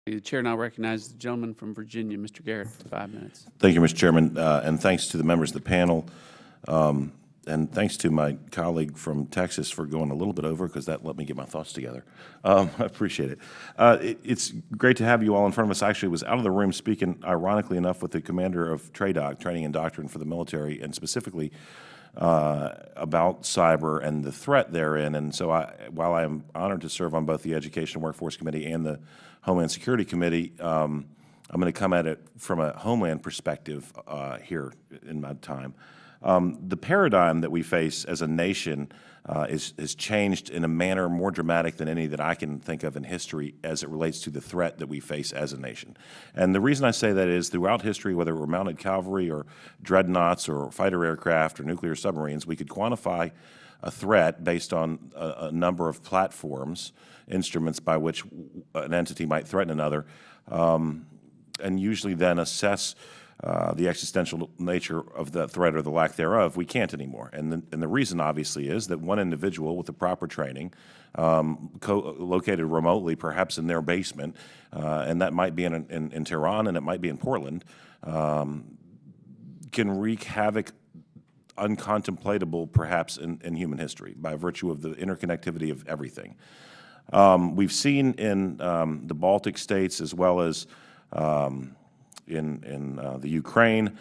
The chair now recognizes the gentleman from Virginia, Mr. Garrett, for 5 minutes. Thank you, Mr. Chairman, and thanks to the members of the panel, and thanks to my colleague from Texas for going a little bit over, because that let me get my thoughts together. I appreciate it. It's great to have you all in front of us. I actually was out of the room speaking, ironically enough, with the commander of TRADOC, Training and Doctrine for the Military, and specifically about cyber and the threat therein. And so while I am honored to serve on both the Education and Workforce Committee and the Homeland Security Committee, I'm going to come at it from a Homeland perspective here in my time. The paradigm that we face as a nation has changed in a manner more dramatic than any that I can think of in history as it relates to the threat that we face as a nation. And the reason I say that is throughout history, whether it were mounted cavalry or dreadnoughts or fighter aircraft or nuclear submarines, we could quantify a threat based on a number of platforms, instruments by which an entity might threaten another, and usually then assess the existential nature of the threat or the lack thereof. We can't anymore. And the reason, obviously, is that one individual with the proper training, located remotely, perhaps in their basement, and that might be in Tehran and it might be in Portland, can wreak havoc uncontemplatable, perhaps, in human history by virtue of the interconnectivity of everything. We've seen in the Baltic states as well as in the Ukraine,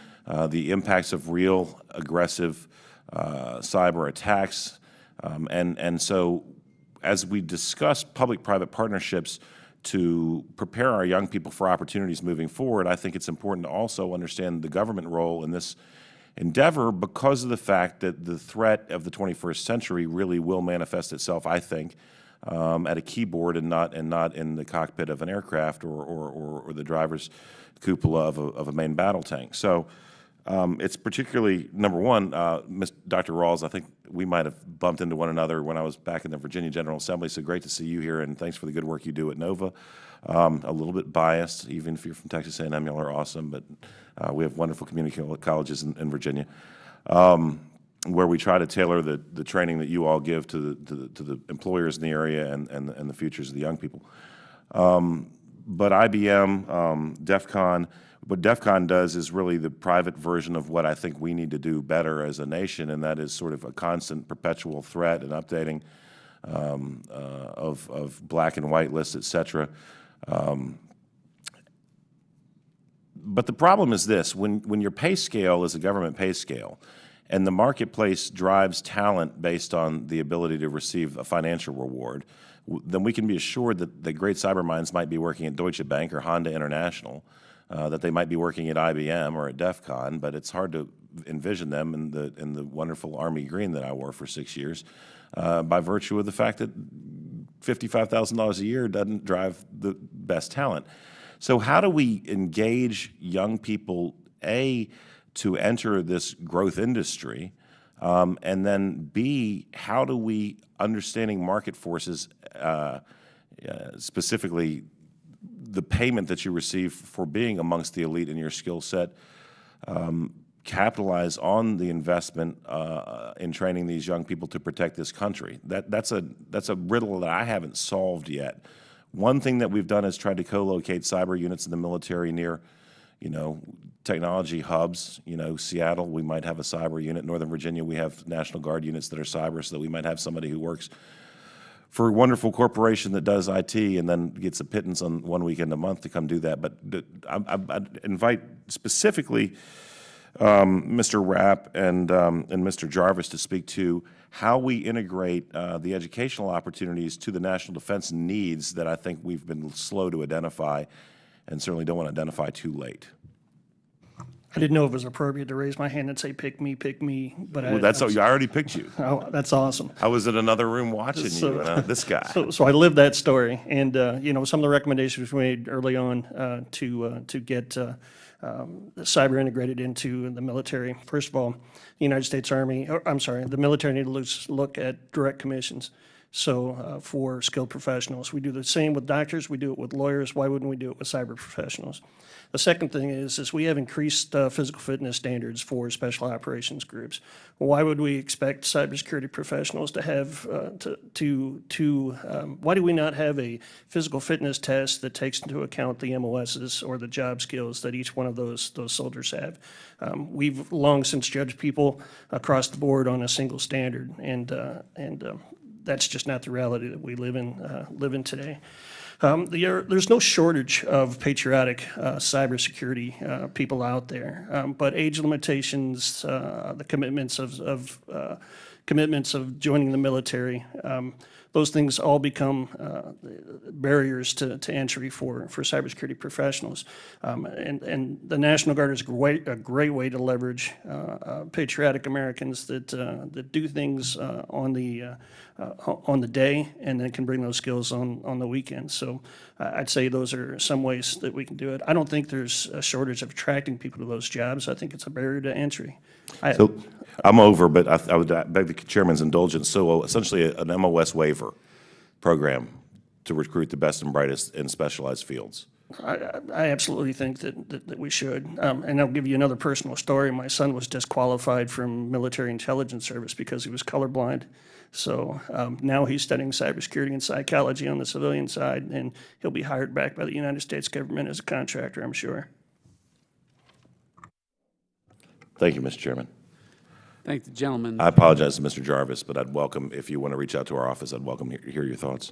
the impacts of real aggressive cyber attacks. And so as we discuss public-private partnerships to prepare our young people for opportunities moving forward, I think it's important to also understand the government role in this endeavor because of the fact that the threat of the 21st century really will manifest itself, I think, at a keyboard and not in the cockpit of an aircraft or the driver's cupola of a main battle tank. So it's particularly, number one, Dr. Rawls, I think we might have bumped into one another when I was back in the Virginia General Assembly, so great to see you here, and thanks for the good work you do at NOVA. A little bit biased, even if you're from Texas A&M, y'all are awesome, but we have wonderful community colleges in Virginia, where we try to tailor the training that you all give to the employers in the area and the futures of the young people. But IBM, DEF CON, what DEF CON does is really the private version of what I think we need to do better as a nation, and that is sort of a constant perpetual threat and updating of black and white lists, et cetera. But the problem is this: when your pay scale is a government pay scale, and the marketplace drives talent based on the ability to receive a financial reward, then we can be assured that the great cyber minds might be working at Deutsche Bank or Honda International, that they might be working at IBM or at DEF CON, but it's hard to envision them in the wonderful Army green that I wore for 6 years, by virtue of the fact that $55,000 a year doesn't drive the best talent. So how do we engage young people, A, to enter this growth industry, and then B, how do we, understanding market forces, specifically the payment that you receive for being amongst the elite in your skill set, capitalize on the investment in training these young people to protect this country? That's a riddle that I haven't solved yet. One thing that we've done is tried to co-locate cyber units in the military near, technology hubs. Seattle, we might have a cyber unit. Northern Virginia, we have National Guard units that are cyber, so that we might have somebody who works for a wonderful corporation that does IT and then gets a pittance on one weekend a month to come do that. But I'd invite specifically Mr. Rapp and Mr. Jarvis to speak to how we integrate the educational opportunities to the national defense needs that I think we've been slow to identify and certainly don't want to identify too late. I didn't know if it was appropriate to raise my hand and say, pick me, but well, I already picked you. Oh, that's awesome. I was in another room watching you, this guy. So I lived that story, and some of the recommendations we made early on to get cyber integrated into the military. First of all, the United States Army, the military need to look at direct commissions. for skilled professionals. We do the same with doctors, we do it with lawyers. Why wouldn't we do it with cyber professionals? The second thing is we have increased physical fitness standards for special operations groups. Why would we expect cybersecurity professionals to have why do we not have a physical fitness test that takes into account the MOSs or the job skills that each one of those soldiers have? We've long since judged people across the board on a single standard, and that's just not the reality that we live in today. There's no shortage of patriotic cybersecurity people out there, but age limitations, the commitments of joining the military, those things all become barriers to entry for cybersecurity professionals. And the National Guard is a great way to leverage patriotic Americans that do things on the day and then can bring those skills on the weekend. So I'd say those are some ways that we can do it. I don't think there's a shortage of attracting people to those jobs. I think it's a barrier to entry. So I'm over, but I would beg the chairman's indulgence. So essentially an MOS waiver program to recruit the best and brightest in specialized fields. I absolutely think that we should. And I'll give you another personal story. My son was disqualified from military intelligence service because he was colorblind. So now he's studying cybersecurity and psychology on the civilian side, and he'll be hired back by the United States government as a contractor, I'm sure. Thank you, Mr. Chairman. Thank the gentleman. I apologize to Mr. Jarvis, but I'd welcome, if you want to reach out to our office, I'd welcome to hear your thoughts.